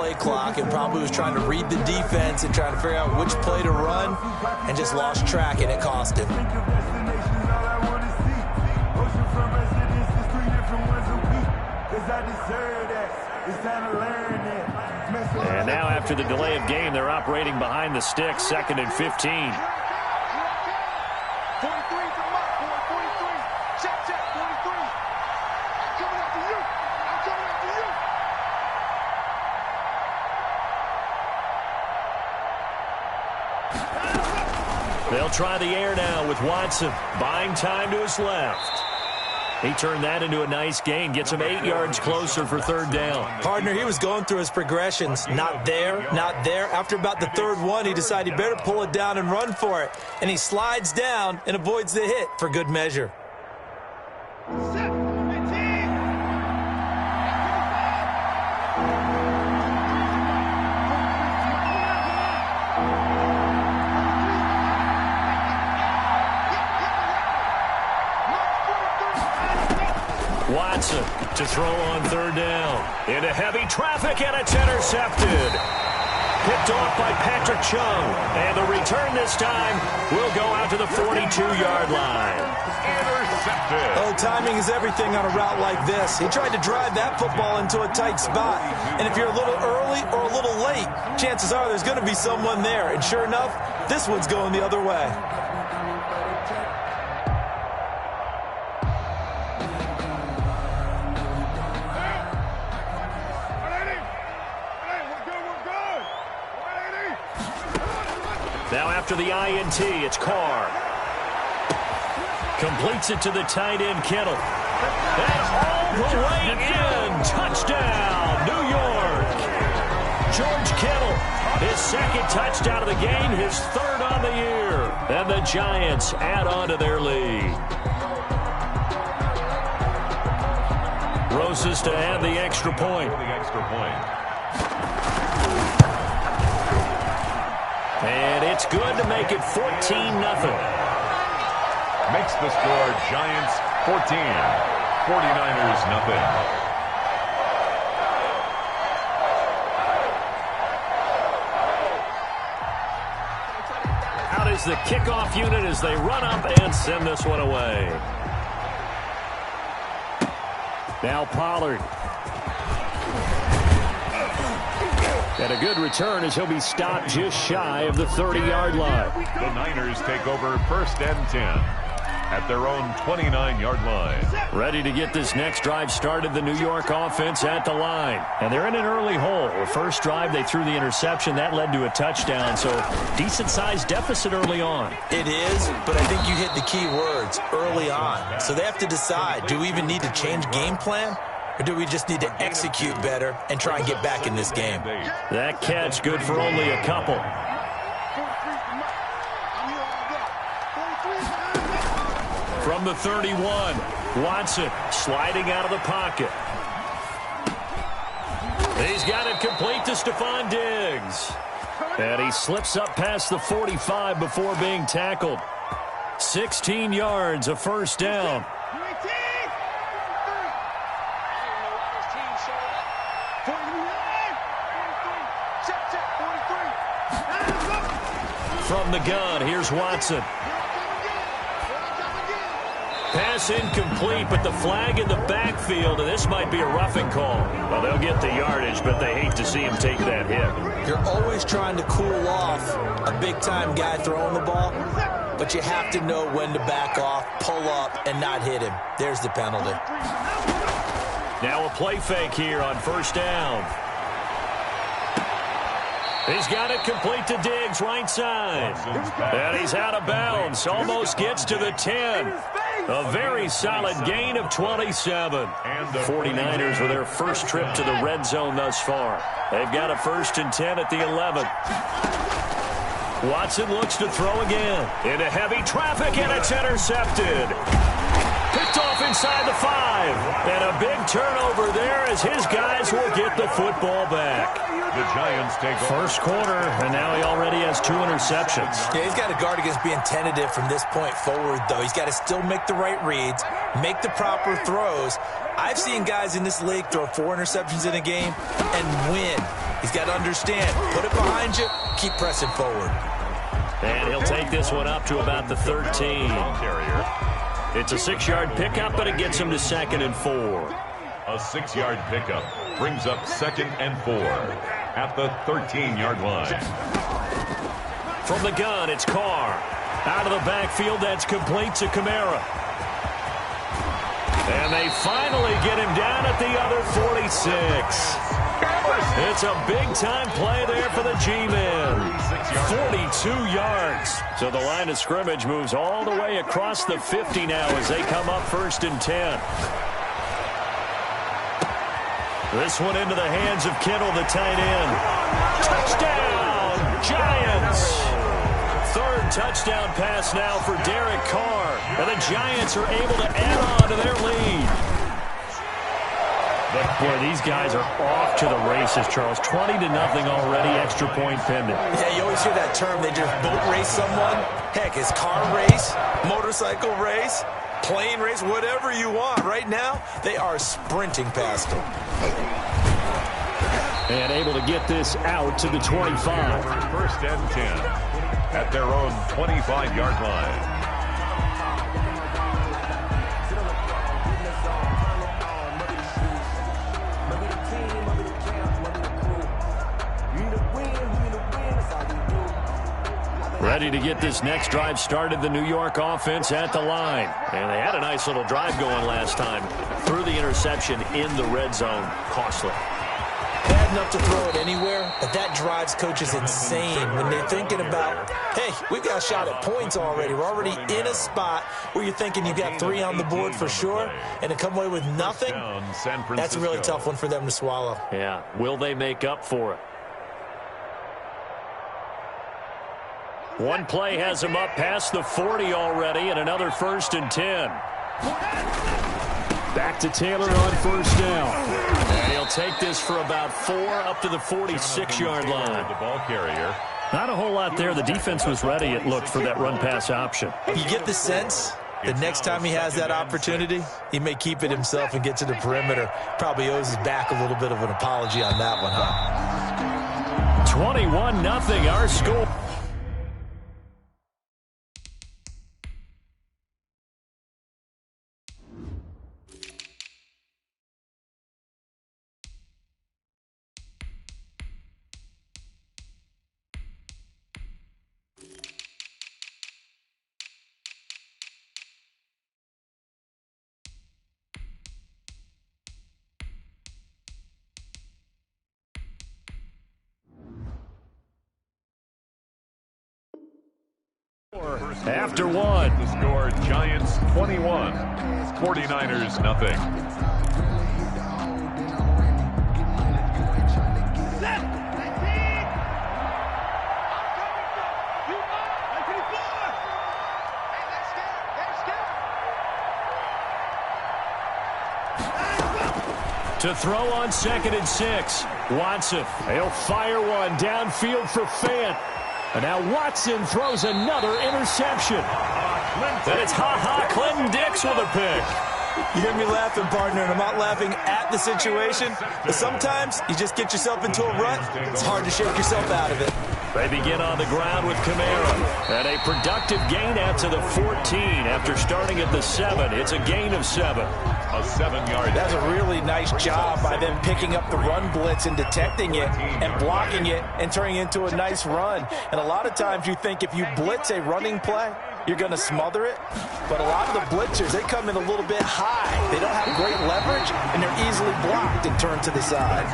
play clock and probably was trying to read the defense and trying to figure out which play to run and just lost track, and it cost him. And now after the delay of game, they're operating behind the sticks, 2nd and 15. They'll try the air now with Watson, buying time to his left. He turned that into a nice gain, gets him 8 yards closer for 3rd down. Partner, he was going through his progressions. Not there, not there. After about the 3rd one, he decided he better pull it down and run for it. And he slides down and avoids the hit for good measure. Watson to throw on 3rd down. Into heavy traffic, and it's intercepted. Picked off by Patrick Chung. And the return this time will go out to the 42-yard line. Intercepted. Oh, timing is everything on a route like this. He tried to drive that football into a tight spot. And if you're a little early or a little late, chances are there's going to be someone there. And sure enough, this one's going the other way. Now after the INT, it's Carr. Completes it to the tight end, Kittle. And all the way in. Touchdown, New York. George Kittle, his 2nd touchdown of the game, his 3rd on the year. And the Giants add on to their lead. Roses to add the extra point. And it's good to make it 14-0. Makes the score Giants 14, 49ers nothing. Out is the kickoff unit as they run up and send this one away. Now Pollard. And a good return as he'll be stopped just shy of the 30-yard line. The Niners take over 1st and 10 at their own 29-yard line. Ready to get this next drive started, the New York offense at the line. And they're in an early hole. The first drive, they threw the interception. That led to a touchdown, so decent-sized deficit early on. It is, but I think you hit the key words, early on. So they have to decide, do we even need to change game plan? Or do we just need to execute better and try and get back in this game? That catch good for only a couple. From the 31, Watson sliding out of the pocket. He's got it complete to Stephon Diggs. And he slips up past the 45 before being tackled. 16 yards, a 1st down. From the gun, here's Watson. Pass incomplete, but the flag in the backfield, and this might be a roughing call. Well, they'll get the yardage, but they hate to see him take that hit. You're always trying to cool off a big-time guy throwing the ball, but you have to know when to back off, pull up, and not hit him. There's the penalty. Now a play fake here on 1st down. He's got it complete to Diggs, right side. And he's out of bounds. Almost gets to the 10. A very solid gain of 27. The 49ers with their first trip to the red zone thus far. They've got a 1st and 10 at the 11. Watson looks to throw again. Into heavy traffic, and it's intercepted. Picked off inside the 5. And a big turnover there as his guys will get the football back. The Giants take over. First quarter, and now he already has 2 interceptions. Yeah, he's got to guard against being tentative from this point forward, though. He's got to still make the right reads, make the proper throws. I've seen guys in this league throw 4 interceptions in a game and win. He's got to understand, put it behind you, keep pressing forward. And he'll take this one up to about the 13. It's a 6-yard pickup, but it gets him to 2nd and 4. A 6-yard pickup brings up 2nd and 4 at the 13-yard line. From the gun, it's Carr. Out of the backfield, that's complete to Kamara. And they finally get him down at the other 46. It's a big-time play there for the G-men. 42 yards. So the line of scrimmage moves all the way across the 50 now as they come up 1st and 10. This one into the hands of Kittle, the tight end. Touchdown, Giants! 3rd touchdown pass now for Derek Carr. And the Giants are able to add on to their lead. Boy, these guys are off to the races, Charles. 20-0 already, extra point pending. Yeah, you always hear that term. They just boat race someone. Heck, it's car race, motorcycle race, plane race, whatever you want. Right now, they are sprinting past them. And able to get this out to the 25. 1st and 10 at their own 25-yard line. Ready to get this next drive started, the New York offense at the line. And they had a nice little drive going last time. Threw the interception in the red zone. Costly. Bad enough to throw it anywhere, but that drives coaches insane when they're thinking about, hey, we've got a shot at points already. We're already in a spot where you're thinking you got 3 on the board for sure, and to come away with nothing, that's a really tough one for them to swallow. Yeah, will they make up for it? One play has him up past the 40 already, and another 1st and 10. Back to Taylor on 1st down. And he'll take this for about 4 up to the 46-yard line. The ball carrier. Not a whole lot there. The defense was ready, it looked, for that run-pass option. You get the sense the next time he has that opportunity, he may keep it himself and get to the perimeter. Probably owes his back a little bit of an apology on that one, huh? 21-0 our score. After one. The score, Giants 21, 49ers nothing. To throw on 2nd and 6. Watson, he'll fire one downfield for Fant. And now Watson throws another interception. And it's Clinton Dix with a pick. You hear me laughing, partner, and I'm not laughing at the situation, but sometimes you just get yourself into a rut. It's hard to shake yourself out of it. They begin on the ground with Kamara. And a productive gain out to the 14 after starting at the 7. It's a gain of 7. A 7-yard. That's a really nice job by them picking up the run blitz and detecting it and blocking it and turning it into a nice run. And a lot of times you think if you blitz a running play, you're going to smother it. But a lot of the blitzers, they come in a little bit high. They don't have great leverage, and they're easily blocked and turned to the side.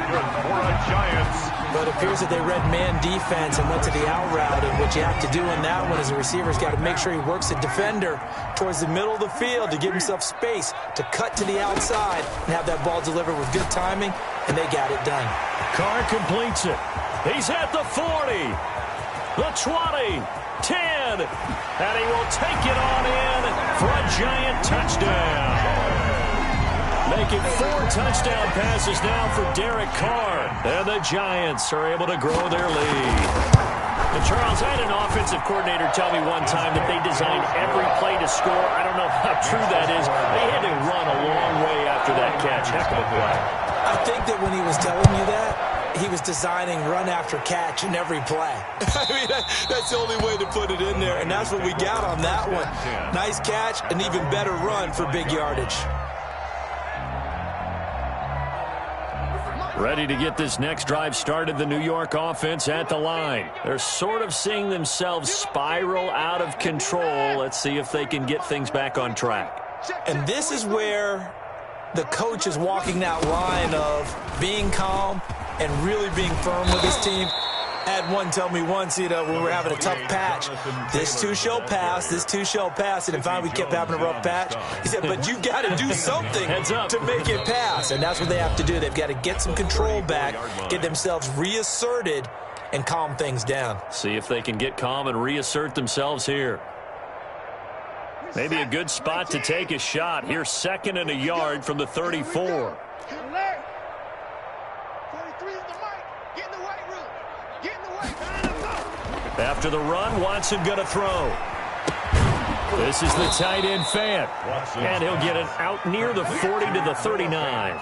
Giants. But it appears that they read man defense and went to the out route, and what you have to do in that one is the receiver's got to make sure he works the defender towards the middle of the field to give himself space to cut to the outside and have that ball delivered with good timing, and they got it done. Carr completes it. He's at the 40, the 20, 10, and he will take it on in for a Giant touchdown. Making 4 touchdown passes now for Derek Carr. And the Giants are able to grow their lead. And Charles, I had an offensive coordinator tell me one time that they designed every play to score. I don't know how true that is. They had to run a long way after that catch. Heck of a play. I think that when he was telling you that, he was designing run after catch in every play. I mean, that's the only way to put it in there, and that's what we got on that one. Nice catch, an even better run for big yardage. Ready to get this next drive started, the New York offense at the line. They're sort of seeing themselves spiral out of control. Let's see if they can get things back on track. And this is where the coach is walking that line of being calm and really being firm with his team. I had one tell me once, when we were having a tough patch, this too shall pass, this too shall pass. And finally we kept having a rough patch. He said, but you got to do something to make it pass. And that's what they have to do. They've got to get some control back, get themselves reasserted, and calm things down. See if they can get calm and reassert themselves here. Maybe a good spot to take a shot. Here's 2nd and a yard from the 34. After the run, Watson going to throw. This is the tight end fan. And he'll get it out near the 40 to the 39.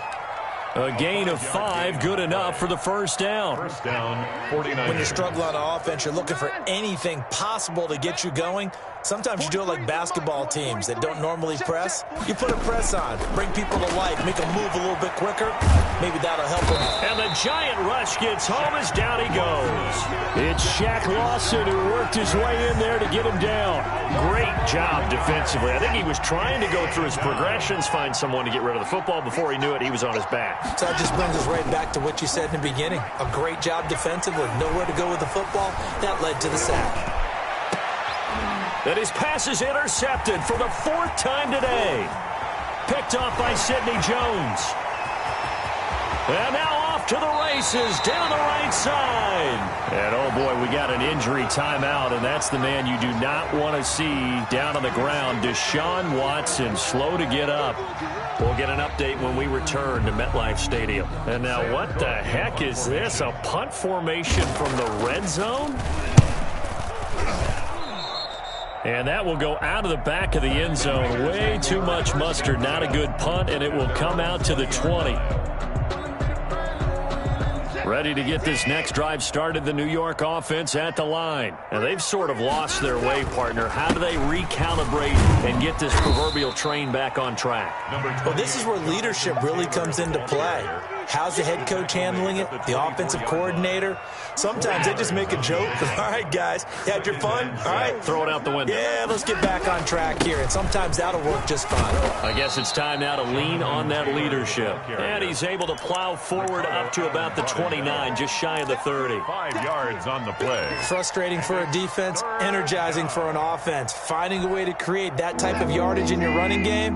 A gain of 5, good enough for the first down. First down, 49. When you're struggling on offense, you're looking for anything possible to get you going. Sometimes you do it like basketball teams that don't normally press. You put a press on, bring people to life, make them move a little bit quicker. Maybe that'll help them. And the giant rush gets home as down he goes. It's Shaq Lawson who worked his way in there to get him down. Great job defensively. I think he was trying to go through his progressions, find someone to get rid of the football. Before he knew it, he was on his back. So that just brings us right back to what you said in the beginning. A great job defensively. Nowhere to go with the football. That led to the sack. That his pass is intercepted for the 4th time today. Picked off by Sidney Jones. And now off to the races down the right side. And oh boy, we got an injury timeout, and that's the man you do not want to see down on the ground. Deshaun Watson, slow to get up. We'll get an update when we return to MetLife Stadium. And now what the heck is this? A punt formation from the red zone? And that will go out of the back of the end zone. Way too much mustard. Not a good punt, and it will come out to the 20. Ready to get this next drive started, the New York offense at the line. Now, they've sort of lost their way, partner. How do they recalibrate and get this proverbial train back on track? Well, this is where leadership really comes into play. How's the head coach handling it? The offensive coordinator? Sometimes they just make a joke. All right, guys, you had your fun? All right. Throw it out the window. Yeah, let's get back on track here. And sometimes that'll work just fine. I guess it's time now to lean on that leadership. And he's able to plow forward up to about the 29, just shy of the 30. 5 yards on the play. Frustrating for a defense, energizing for an offense. Finding a way to create that type of yardage in your running game,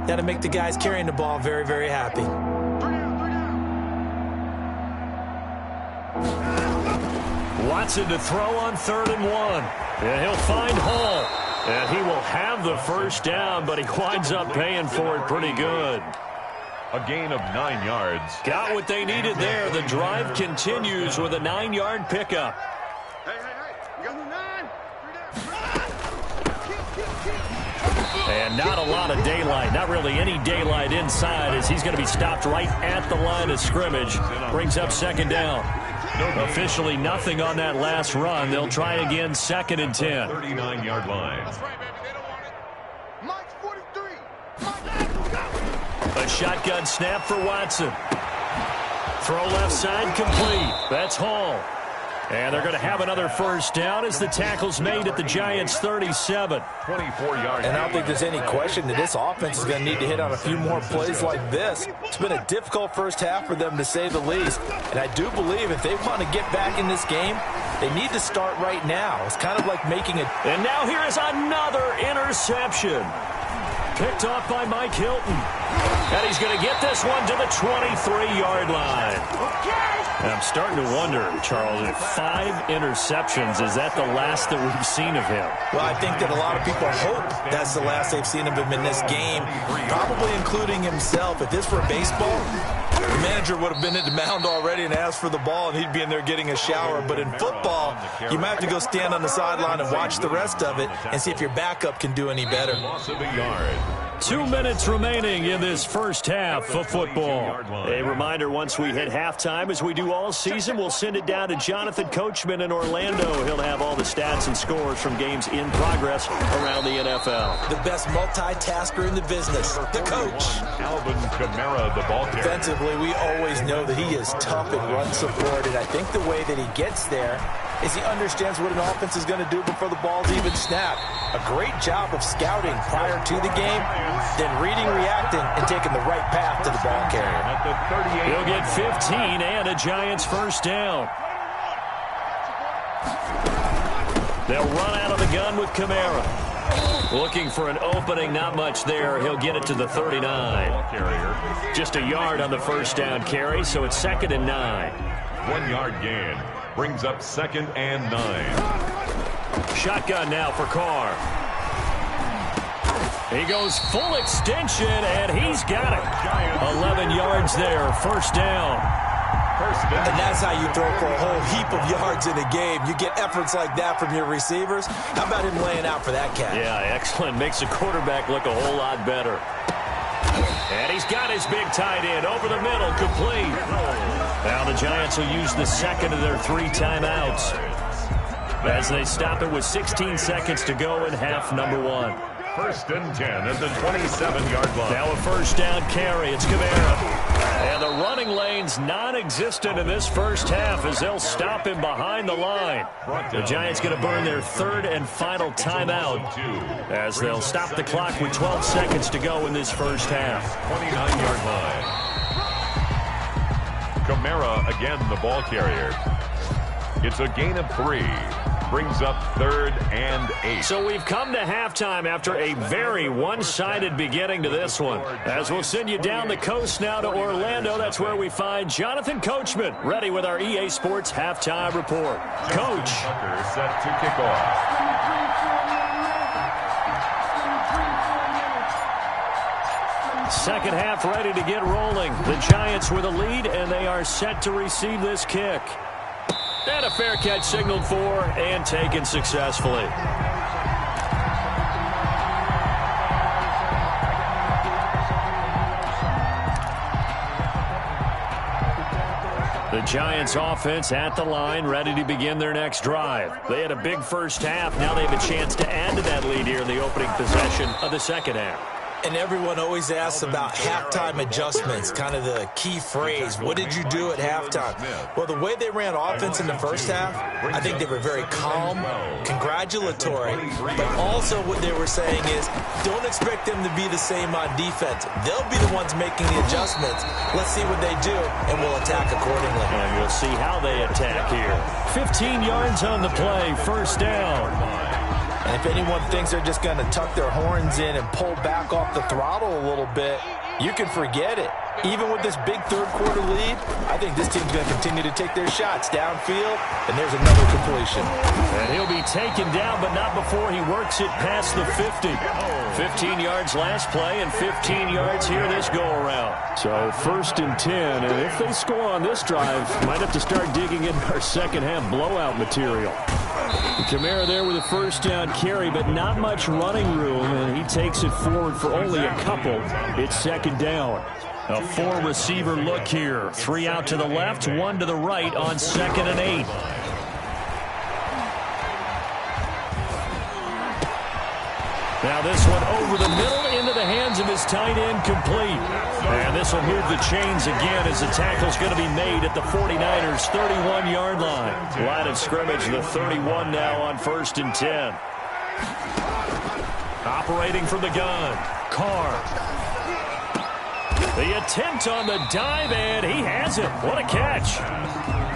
that'll make the guys carrying the ball very, very happy. Watson to throw on 3rd and 1. And he'll find Hall. And he will have the first down, but he winds up paying for it pretty good. A gain of 9 yards. Got what they needed there. The drive continues with a 9-yard pickup. And not a lot of daylight, not really any daylight inside, as he's going to be stopped right at the line of scrimmage. Brings up 2nd down. Officially nothing on that last run. They'll try again, 2nd and 10. 39-yard line. A shotgun snap for Watson. Throw left side complete. That's Hall. And they're going to have another first down as the tackle's made at the Giants' 37. 24 yards. And I don't think there's any question that this offense is going to need to hit on a few more plays like this. It's been a difficult first half for them, to say the least. And I do believe if they want to get back in this game, they need to start right now. It's kind of like making it. And now here is another interception. Picked off by Mike Hilton. And he's going to get this one to the 23-yard line. And I'm starting to wonder, Charles, if 5 interceptions, is that the last that we've seen of him? Well, I think that a lot of people hope that's the last they've seen of him in this game, probably including himself. If this were baseball, the manager would have been at the mound already and asked for the ball, and he'd be in there getting a shower. But in football, you might have to go stand on the sideline and watch the rest of it and see if your backup can do any better. Loss of a yard. 2 minutes remaining in this first half of football. A reminder, once we hit halftime, as we do all season, we'll send it down to Jonathan Coachman in Orlando. He'll have all the stats and scores from games in progress around the NFL. The best multitasker in the business, the coach. Alvin Kamara, the ball carrier. Defensively, we always know that he is tough and run support, and I think the way that he gets there is he understands what an offense is going to do before the ball's even snapped. A great job of scouting prior to the game, then reading, reacting, and taking the right path to the ball carrier. He'll get 15 and a Giants first down. They'll run out of the gun with Kamara. Looking for an opening, not much there. He'll get it to the 39. Just a yard on the first down carry, so it's 2nd and 9. 1 yard gain. Brings up 2nd and 9. Shotgun now for Carr. He goes full extension, and he's got it. 11 yards there, first down. And that's how you throw for a whole heap of yards in a game. You get efforts like that from your receivers. How about him laying out for that catch? Yeah, excellent. Makes the quarterback look a whole lot better. And he's got his big tight end over the middle, complete. Now the Giants will use the second of their 3 timeouts as they stop it with 16 seconds to go in half number 1. 1st and 10 at the 27-yard line. Now a first down carry. It's Kamara. And the running lane's non-existent in this first half as they'll stop him behind the line. The Giants going to burn their 3rd and final timeout as they'll stop the clock with 12 seconds to go in this first half. 29-yard line. Kamara again the ball carrier. It's a gain of 3. Brings up 3rd and 8. So we've come to halftime after a very one-sided beginning to this one. As we'll send you down the coast now to Orlando, that's where we find Jonathan Coachman, ready with our EA Sports halftime report. Coach. Tucker set to kick off. Second half ready to get rolling. The Giants with a lead, and they are set to receive this kick. And a fair catch signaled for and taken successfully. The Giants offense at the line, ready to begin their next drive. They had a big first half. Now they have a chance to add to that lead here in the opening possession of the second half. And everyone always asks about halftime adjustments, kind of the key phrase. What did you do at halftime? Well, the way they ran offense in the first half, I think they were very calm, congratulatory, but also what they were saying is don't expect them to be the same on defense. They'll be the ones making the adjustments. Let's see what they do, and we'll attack accordingly. And we'll see how they attack here. 15 yards on the play, first down. And if anyone thinks they're just going to tuck their horns in and pull back off the throttle a little bit, you can forget it. Even with this big third-quarter lead, I think this team's going to continue to take their shots downfield, and there's another completion. And he'll be taken down, but not before he works it past the 50. 15 yards last play and 15 yards here this go-around. So 1st and 10, and if they score on this drive, might have to start digging in our second-half blowout material. Kamara there with a first down carry, but not much running room, and he takes it forward for only a couple. It's 2nd down. A 4-receiver look here. 3 out to the left, 1 to the right on 2nd and 8. Now this one over the middle into the hands of his tight end, complete. And this will move the chains again as the tackle's going to be made at the 49ers' 31-yard line. Line of scrimmage, the 31 now on 1st and 10. Operating from the gun, Carr. The attempt on the dive, and he has it. What a catch.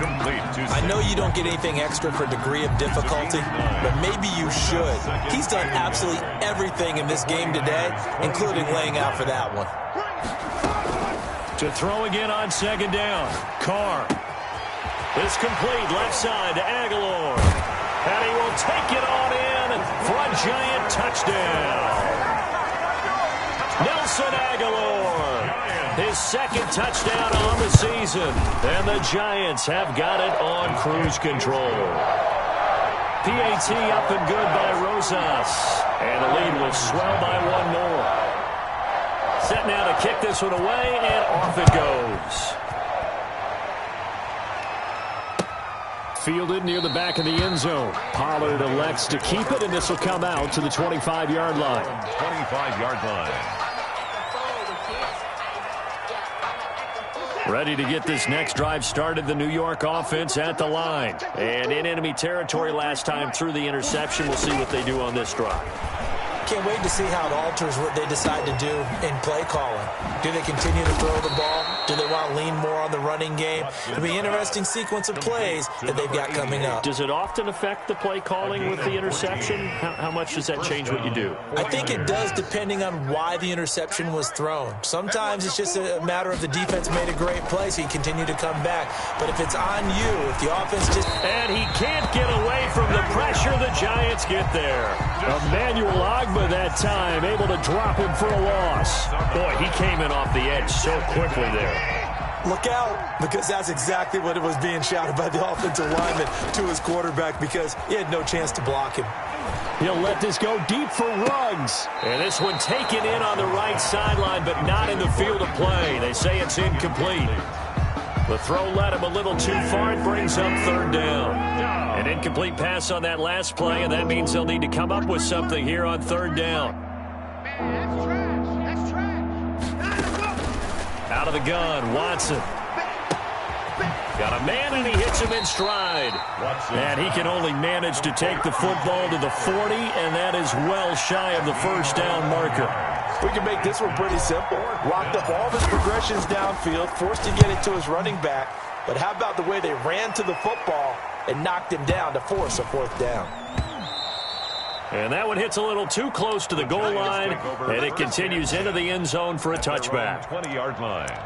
I know you don't get anything extra for degree of difficulty, but maybe you should. He's done absolutely everything in this game today, including laying out for that one. To throw again on 2nd down. Carr. It's complete left side to Aguilar. And he will take it on in for a Giant touchdown. Nelson Aguilar. His 2nd touchdown on the season. And the Giants have got it on cruise control. PAT up and good by Rosas. And the lead will swell by 1 more. set now to kick this one away, and off it goes. Fielded near the back of the end zone. Pollard elects to keep it, and this will come out to the 25-yard line. 25-yard line. Ready to get this next drive started, the New York offense at the line. And in enemy territory last time through the interception. We'll see what they do on this drive. Can't wait to see how it alters what they decide to do in play calling. Do they continue to throw the ball? Do they want to lean more on the running game? It'll be an interesting sequence of plays that they've got coming up. Does it often affect the play calling with the interception? How much does that change what you do? I think it does, depending on why the interception was thrown. Sometimes it's just a matter of the defense made a great play, so you continue to come back. But if it's on you, if the offense just... And he can't get away from the pressure. The Giants get there. Emmanuel Ogbah that time, able to drop him for a loss. Boy, he came in off the edge so quickly there. Look out, because that's exactly what it was being shouted by the offensive lineman to his quarterback, because he had no chance to block him. He'll let this go deep for Ruggs. And this one taken in on the right sideline, but not in the field of play. They say it's incomplete. The throw led him a little too far. It brings up third down. An incomplete pass on that last play, and that means they'll need to come up with something here on third down. Out of the gun, Watson. Got a man, and he hits him in stride. And he can only manage to take the football to the 40, and that is well shy of the first down marker. We can make this one pretty simple. Locked up all of his progressions downfield, forced to get it to his running back. But how about the way they ran to the football and knocked him down to force a fourth down? And that one hits a little too close to the goal line, and it continues into the end zone for a touchback. 20-yard line.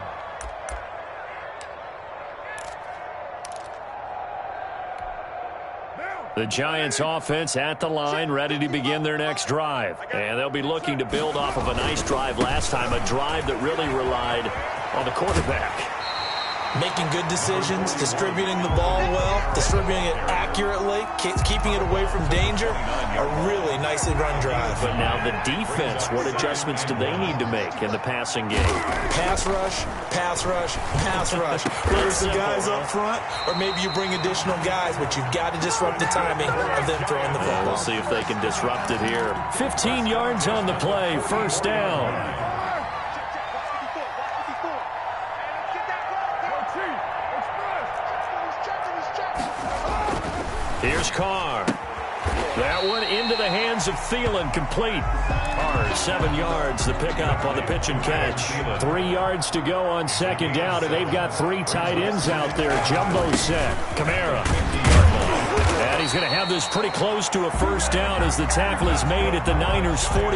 The Giants offense at the line, ready to begin their next drive. And they'll be looking to build off of a nice drive last time, a drive that really relied on the quarterback. Making good decisions, distributing the ball well, distributing it accurately, keeping it away from danger. A really nicely run drive. But now the defense, what adjustments do they need to make in the passing game? Pass rush, pass rush, pass rush. Whether it's the guys up front, or maybe you bring additional guys, but you've got to disrupt the timing of them throwing the football. We'll see if they can disrupt it here. 15 yards on the play, first down. Here's Carr. That one into the hands of Thielen, complete. Carr, 7 yards, the pickup on the pitch and catch. 3 yards to go on second down, and they've got 3 tight ends out there. Jumbo set. Kamara. And he's going to have this pretty close to a first down as the tackle is made at the Niners' 44.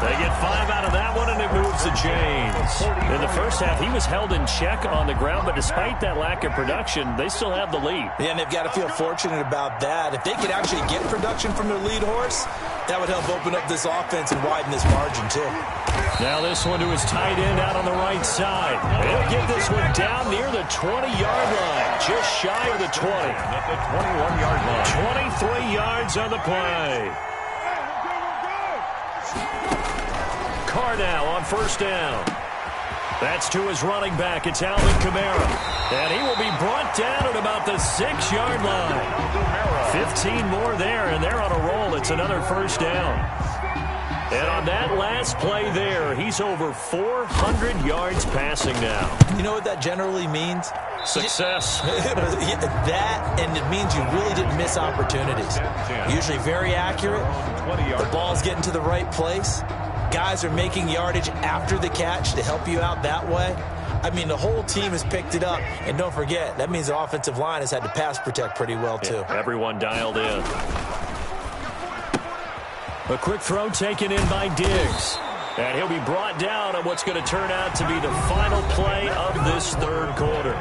They get 5 out of that one, and it moves the chains. In the first half, he was held in check on the ground, but despite that lack of production, they still have the lead. Yeah, and they've got to feel fortunate about that. If they could actually get production from their lead horse, that would help open up this offense and widen this margin, too. Now this one to his tight end out on the right side. He'll get this one down near the 20-yard line, just shy of the 20. At the 21-yard line. 23 yards on the play. Carr now on first down. That's to his running back. It's Alvin Kamara. And he will be brought down at about the 6-yard line. 15 more there, and they're on a roll. It's another first down. And on that last play there, he's over 400 yards passing now. You know what that generally means? Success. That, and it means you really didn't miss opportunities. Usually very accurate. The ball's getting to the right place. Guys are making yardage after the catch to help you out that way. I mean, the whole team has picked it up. And don't forget, that means the offensive line has had to pass protect pretty well, too. Yeah, everyone dialed in. A quick throw taken in by Diggs. And he'll be brought down on what's going to turn out to be the final play of this third quarter.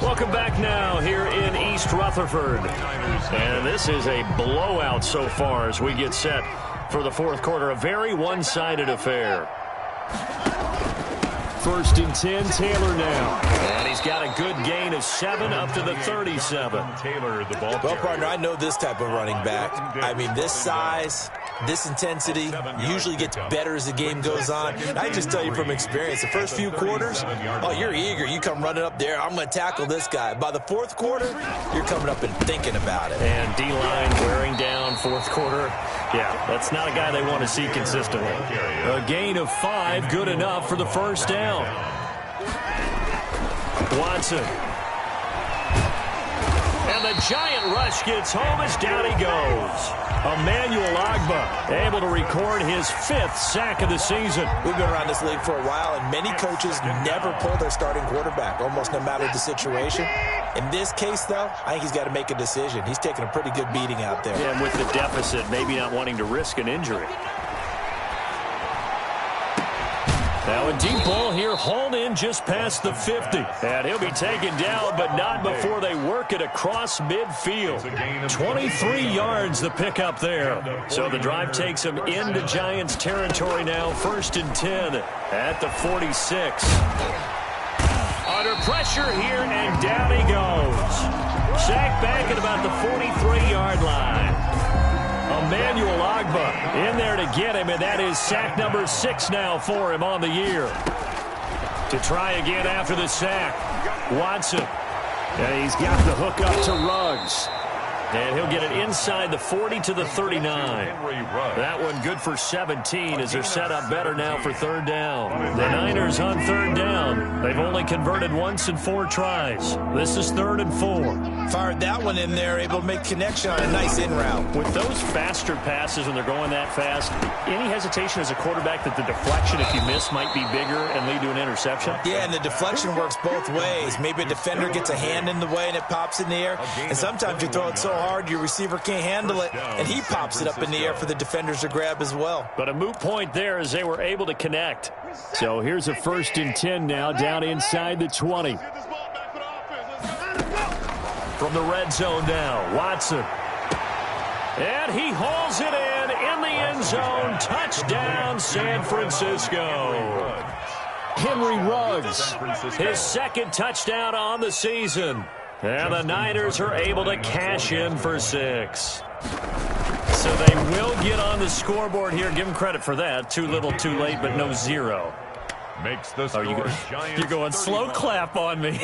Welcome back now here in East Rutherford. And this is a blowout so far as we get set for the fourth quarter. A very one-sided affair. First and 10, Taylor now. And he's got a good gain of 7 up to the 37. Taylor, the ball. Well, partner, I know this type of running back. I mean, this size, this intensity usually gets better as the game goes on. I just tell you from experience, the first few quarters, oh, you're eager. You come running up there, I'm going to tackle this guy. By the fourth quarter, you're coming up and thinking about it. And D-line wearing down fourth quarter. Yeah, that's not a guy they want to see consistently. A gain of 5, good enough for the first down. Watson. And the giant rush gets home as down he goes. Emmanuel Ogbah able to record his 5th sack of the season. We've been around this league for a while, and many coaches never pull their starting quarterback, almost no matter the situation. In this case, though, I think he's got to make a decision. He's taking a pretty good beating out there. Yeah, and with the deficit, maybe not wanting to risk an injury. Now a deep ball here, hauled in just past the 50. And he'll be taken down, but not before they work it across midfield. 23 yards the pickup there. So the drive takes him into Giants territory now. First and 10 at the 46. Under pressure here, and down he goes. Sacked back at about the 43-yard line. Emmanuel Ogbah in there to get him, and that is sack number 6 now for him on the year. To try again after the sack, Watson. And he's got the hook up to Ruggs. And he'll get it inside the 40 to the 39. That one good for 17 as they're set up better now for third down. The Niners on third down. They've only converted once in 4 tries. This is 3rd and 4. Fired that one in there, able to make connection on a nice in route. With those faster passes when they're going that fast, any hesitation as a quarterback that the deflection, if you miss, might be bigger and lead to an interception? Yeah, and the deflection works both ways. Maybe a defender gets a hand in the way and it pops in the air. And sometimes you throw it so hard your receiver can't handle it, and he pops it up in the air for the defenders to grab as well. But a moot point there as they were able to connect. So here's a 1st and 10 now, down inside the 20. From the red zone now, Watson. And he hauls it in the end zone. Touchdown, San Francisco. Henry Ruggs, his 2nd touchdown on the season. And the Niners are able to cash in for 6. So they will get on the scoreboard here. Give them credit for that. Too little, too late, but no 0. Makes the score. You're going slow clap on me.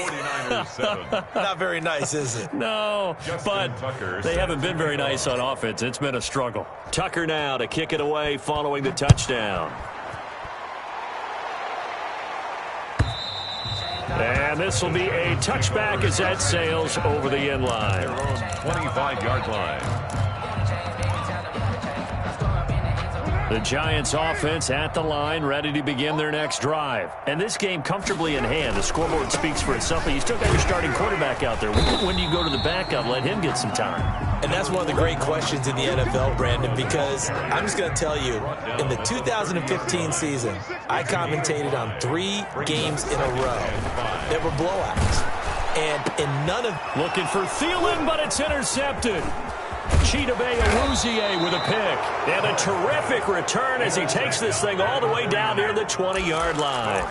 Not very nice, is it? No, but they haven't been very nice on offense. It's been a struggle. Tucker now to kick it away following the touchdown. And this will be a touchback as that sails over the end line. 25-yard line. The Giants offense at the line, ready to begin their next drive. And this game comfortably in hand. The scoreboard speaks for itself, but you still got your starting quarterback out there. When do you go to the backup, let him get some time? And that's one of the great questions in the NFL, Brandon, because I'm just going to tell you, in the 2015 season, I commentated on 3 games in a row that were blowouts. And in none of... Looking for Thielen, but it's intercepted. Chidobe Awuzie with a pick. And a terrific return as he takes this thing all the way down near the 20-yard line.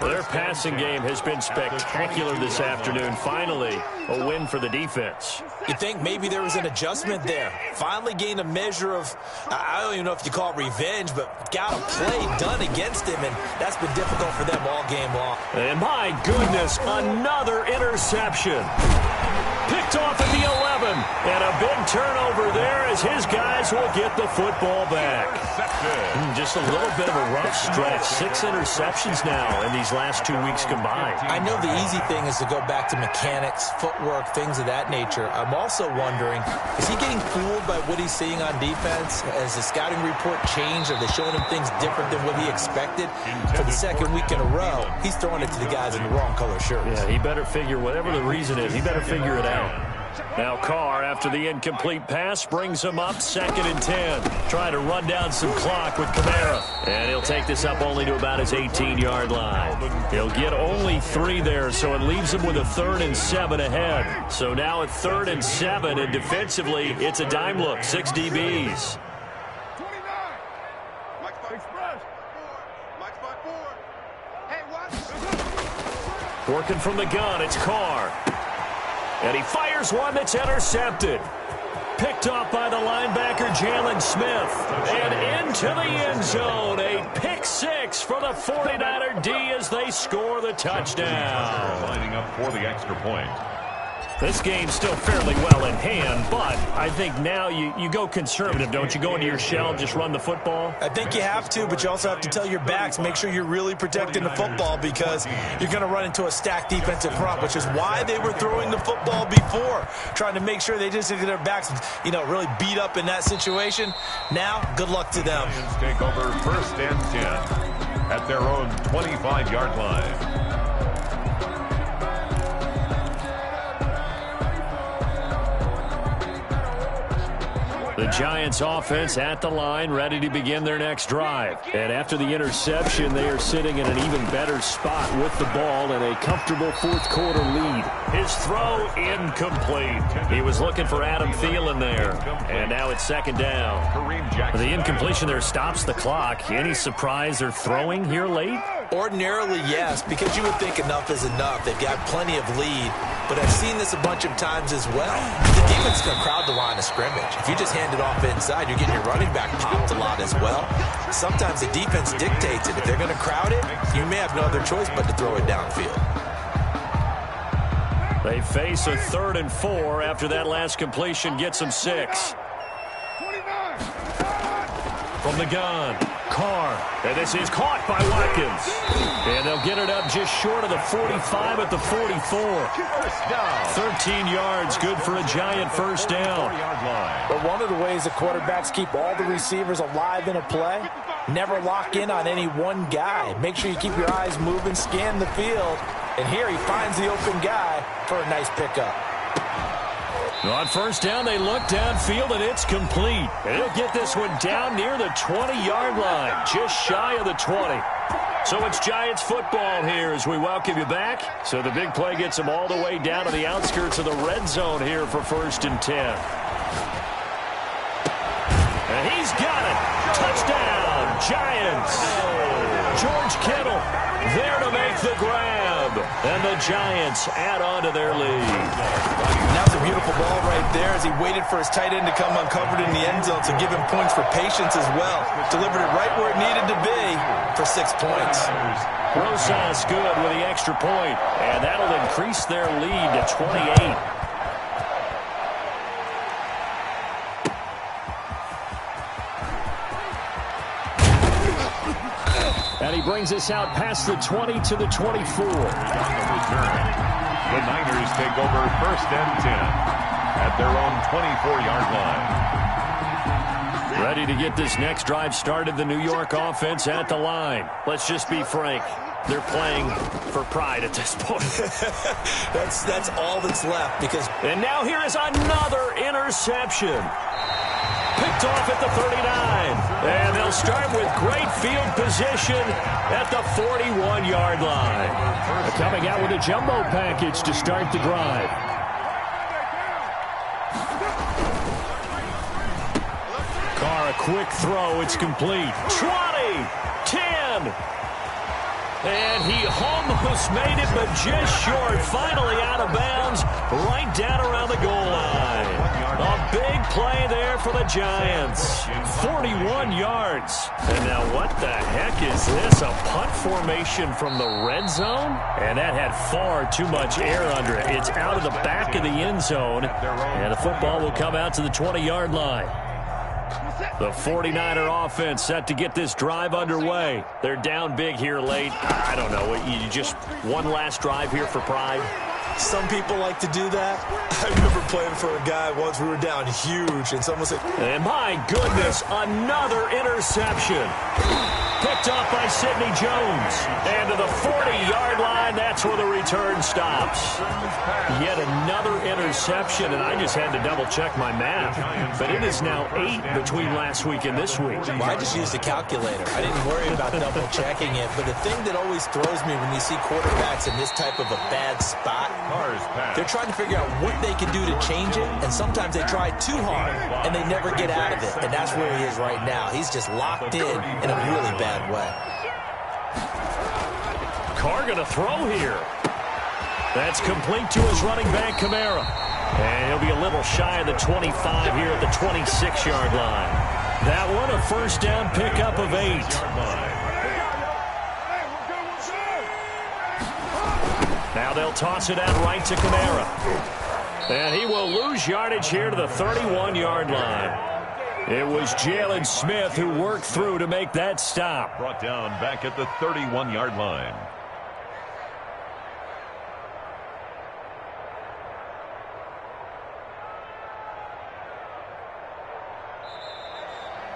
Their passing game has been spectacular this afternoon. Finally, a win for the defense. You think maybe there was an adjustment there. Finally gained a measure of, I don't even know if you call it revenge, but got a play done against him, and that's been difficult for them all game long. And my goodness, another interception. Picked off at the 11, and a big turnover there as his guys will get the football back. Just a little bit of a rough stretch. 6 interceptions now in these last 2 weeks combined. I know the easy thing is to go back to mechanics, footwork, things of that nature. I'm also wondering, is he getting fooled by what he's seeing on defense? Has the scouting report changed? Are they showing him things different than what he expected? For the 2nd week in a row, he's throwing it to the guys in the wrong color shirts. Yeah, he better figure, whatever the reason is, he better figure it out. Now Carr, after the incomplete pass, brings him up 2nd and 10. Trying to run down some clock with Kamara. And he'll take this up only to about his 18-yard line. He'll get only 3 there, so it leaves him with a 3rd and 7 ahead. So now at 3rd and 7, and defensively, it's a dime look. 6 DBs. Working from the gun, it's Carr. And he fires one that's intercepted. Picked off by the linebacker, Jalen Smith. And into the end zone. A pick six for the 49er D as they score the touchdown. Lining up for the extra point. This game's still fairly well in hand, but I think now you go conservative, don't you? Go into your shell, just run the football? I think you have to, but you also have to tell your backs, make sure you're really protecting the football because you're going to run into a stacked defensive front, which is why they were throwing the football before, trying to make sure they just get their backs, really beat up in that situation. Now, good luck to them. Lions take over 1st and 10 at their own 25-yard line. The Giants offense at the line, ready to begin their next drive. And after the interception, they are sitting in an even better spot with the ball and a comfortable fourth-quarter lead. His throw incomplete. He was looking for Adam Thielen there. And now it's 2nd down. The incompletion there stops the clock. Any surprise they're throwing here late? Ordinarily, yes, because you would think enough is enough. They've got plenty of lead, but I've seen this a bunch of times as well. The defense is going to crowd the line of scrimmage. If you just hand it off inside, you're getting your running back popped a lot as well. Sometimes the defense dictates it. If they're going to crowd it, you may have no other choice but to throw it downfield. They face a 3rd and 4 after that last completion gets them 6. From the gun, Carr. And this is caught by Watkins. And they'll get it up just short of the 45 at the 44. 13 yards, good for a Giant first down. But one of the ways the quarterbacks keep all the receivers alive in a play, never lock in on any one guy. Make sure you keep your eyes moving, scan the field. And here he finds the open guy for a nice pickup. On first down, they look downfield, and it's complete. And he'll get this one down near the 20-yard line, just shy of the 20. So it's Giants football here as we welcome you back. So the big play gets them all the way down to the outskirts of the red zone here for 1st and 10. And he's got it. Touchdown, Giants. George Kittle there to make the grab. And the Giants add on to their lead. That's a beautiful ball right there as he waited for his tight end to come uncovered in the end zone to give him points for patience as well. Delivered it right where it needed to be for 6 points. Rosas good with the extra point, and that'll increase their lead to 28. And he brings us out past the 20 to the 24. The Niners take over 1st and 10 at their own 24-yard line. Ready to get this next drive started, the New York offense at the line. Let's just be frank. They're playing for pride at this point. That's all that's left because... And now here is another interception. Picked off at the 39. And they'll start with great field position at the 41-yard line. They're coming out with a jumbo package to start the drive. Carr, a quick throw. It's complete. 20, 10. And he almost made it, but just short. Finally out of bounds, right down around the goal line. A big play there for the Giants. 41 yards. And now what the heck is this? A punt formation from the red zone? And that had far too much air under it. It's out of the back of the end zone. And the football will come out to the 20-yard line. The 49er offense set to get this drive underway. They're down big here late. I don't know. You just one last drive here for pride? Some people like to do that. I remember playing for a guy once. We were down huge, and someone said... And my goodness, another interception. Picked off by Sidney Jones. And to the 40-yard line, that's where the return stops. Yet another interception, and I just had to double-check my math. But it is now 8 between last week and this week. Well, I just used a calculator. I didn't worry about double-checking it. But the thing that always throws me when you see quarterbacks in this type of a bad spot, they're trying to figure out what they can do to change it, and sometimes they try too hard, and they never get out of it. And that's where he is right now. He's just locked in a really bad way. Carr going to throw here. That's complete to his running back, Kamara. And he'll be a little shy of the 25 here at the 26-yard line. That one, a first down pickup of 8. Now they'll toss it out right to Kamara. And he will lose yardage here to the 31-yard line. It was Jalen Smith who worked through to make that stop. Brought down back at the 31-yard line.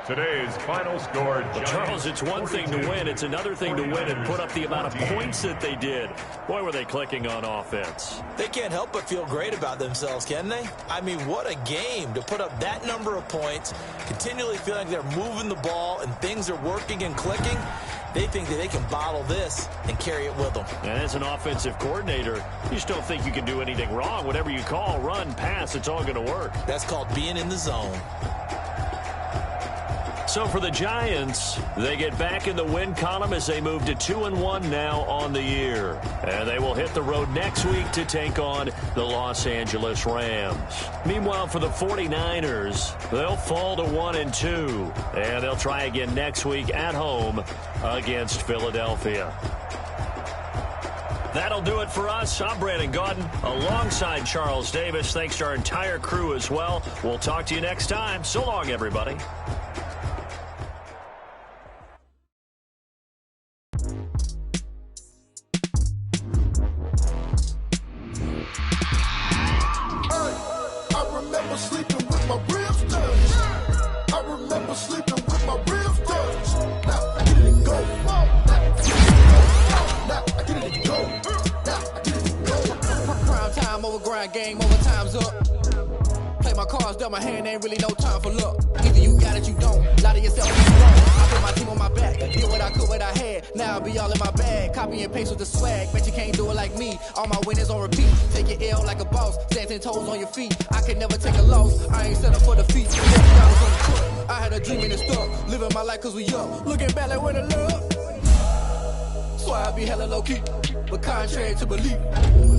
Today's final score. Well, Charles, it's one thing to win. It's another thing to win and put up the amount of points that they did. Boy, were they clicking on offense. They can't help but feel great about themselves, can they? I mean, what a game to put up that number of points, continually feeling like they're moving the ball and things are working and clicking. They think that they can bottle this and carry it with them. And as an offensive coordinator, you just don't think you can do anything wrong. Whatever you call, run, pass, it's all going to work. That's called being in the zone. So for the Giants, they get back in the win column as they move to 2-1 now on the year. And they will hit the road next week to take on the Los Angeles Rams. Meanwhile, for the 49ers, they'll fall to 1-2. And they'll try again next week at home against Philadelphia. That'll do it for us. I'm Brandon Gaudin alongside Charles Davis. Thanks to our entire crew as well. We'll talk to you next time. So long, everybody. Game over, time's up. Play my cards, dealt my hand, ain't really no time for luck. Either you got it, you don't. Lie to yourself, you wrong. I put my team on my back. Did what I could, what I had. Now I'll be all in my bag. Copy and paste with the swag. Bet you can't do it like me. All my winners on repeat. Take your L like a boss. Stand 10 toes on your feet. I can never take a loss. I ain't set up for defeat. I had a dream and it stuck. Living my life cause we up. Looking back like where the love. So I be hella low key. But contrary to belief,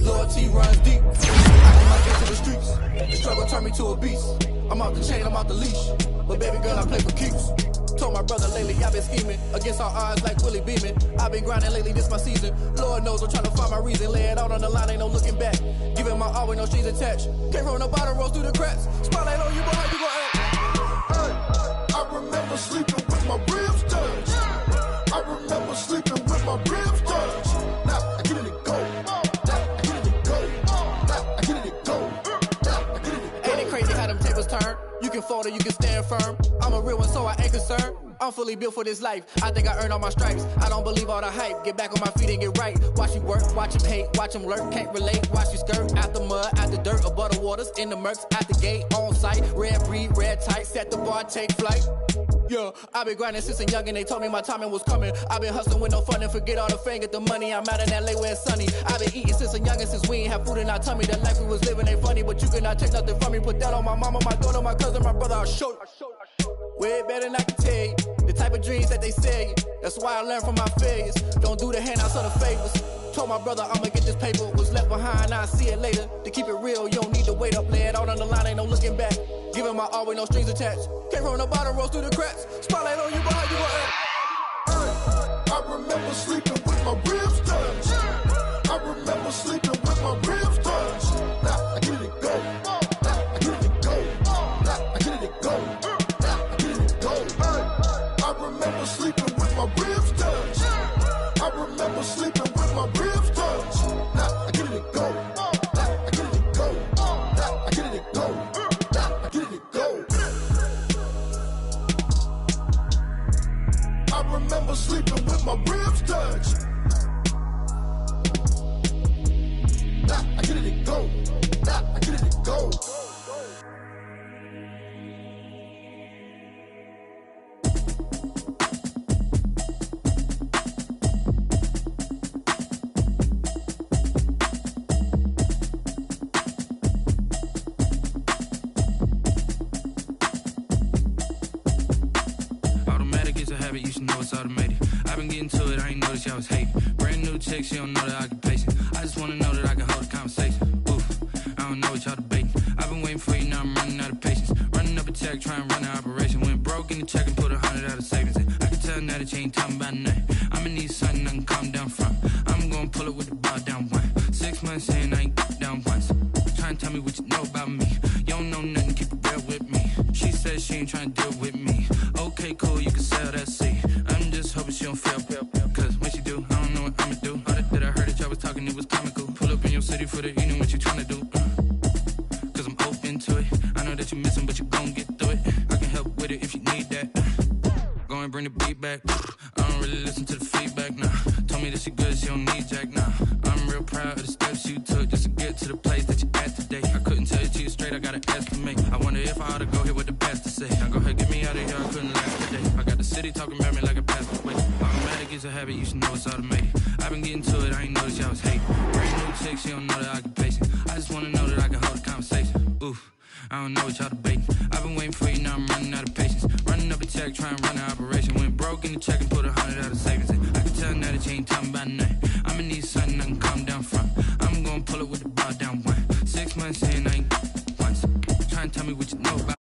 loyalty runs deep. I can my get to the streets. The struggle turned me to a beast. I'm off the chain, I'm off the leash. But baby girl, I play for keeps. Told my brother lately, I've been scheming against all odds like Willie Beeman. I've been grinding lately, this my season. Lord knows I'm trying to find my reason. Lay it out on the line, ain't no looking back. Giving my all with no strings attached. Came from the bottom, rose through the cracks. Spotlight on you, but how you gon' act? I remember sleeping with my ribs touched. I remember sleeping with my ribs touched. Now I get it to go. Now I get it to go. Now I get it to go. Now I get it to go. Ain't it crazy how them tables turn? You can fold or you can stand firm. I'm a real one, so I ain't concerned. I'm fully built for this life. I think I earned all my stripes. I don't believe all the hype. Get back on my feet and get right. Watch you work, watch him hate, watch him lurk. Can't relate, watch you skirt. Out the mud, out the dirt, above the waters, in the murks, out the gate, on site. Red breed, red tight, set the bar, take flight. Yeah, I've been grinding since a youngin', they told me my timing was coming. I've been hustling with no fun and forget all the fame, get the money. I'm out in LA where it's sunny. I've been eating since a youngin', since we ain't have food in our tummy. The life we was living ain't funny, but you cannot take nothing from me. Put that on my mama, my daughter, my cousin, my brother, I'll show you. Way better than I can tell you. The type of dreams that they sell you. That's why I learned from my failures. Don't do the handouts or the favors. Told my brother I'ma get this paper. Was left behind, I'll see it later. To keep it real, you don't need to wait up. Lay it out on the line, ain't no looking back. Giving my all with no strings attached. Came from the bottom, rose through the cracks. Spotlight on you, but how you gon' act? I remember sleeping with my ribs touched. I remember sleeping with my ribs touched. Now I get it to go. Now I get it to go. Now I get it to go. Now I get it to go. I remember sleeping with my ribs touched. I remember sleeping with my ribs touched. Now I get it to go. Now I get it to go. Now I get it to go. Now I get it to go. I remember sleeping with my ribs touched. Now I get it to go. Now I get it to go. You should know it's automated. I've been getting to it, I ain't noticed y'all was hating. Brand new chick, she don't know the occupation. I just wanna know that I can hold a check, try and run the operation. Went broke in the check and put 100 out of savings in. I can tell now that you ain't talking about nothing. I'ma need something I can calm down from. I'm gonna pull it with the bar down one. 6 months in, I ain't down once. Try and tell me what you know about me. You don't know nothing, keep it real with me. She says she ain't trying to deal with me. Okay, cool, you can sell that seat. I'm just hoping she don't fail. Cause when she do, I don't know what I'ma do. All that I heard that y'all was talking, it was comical. Pull up in your city for the evening, what you tryna do? Cause I'm open to it. I know that you missing, but you gon' get through it. I can help with it if you need that. Go and bring the beat back. I don't really listen to the feedback, nah. Told me that she good, she don't need jack, nah. I'm real proud of the steps you took just to get to the place that you at today. I couldn't tell you to you straight, I gotta estimate. I wonder if I ought to go here with the best to say. Now go ahead, get me out of here, I couldn't last today. I got the city talking about me like a pastor. Wait, automatic is a habit, you should know it's automated. I've been getting to it, I ain't noticed y'all was hating. Brand new chick, she don't know the occupation. I just wanna know that I can hold a conversation. Oof, I don't know what y'all debating. I've been waiting for you, now I'm running out of patience. Running up the check, try and run the operation. Went broke in the check and put 100 out of savings in. I can tell now that you ain't talking about nothing. I'ma need something I can calm down from. I'm gonna pull it with the bar down one. 6 months in, I ain't once. Try and tell me what you know about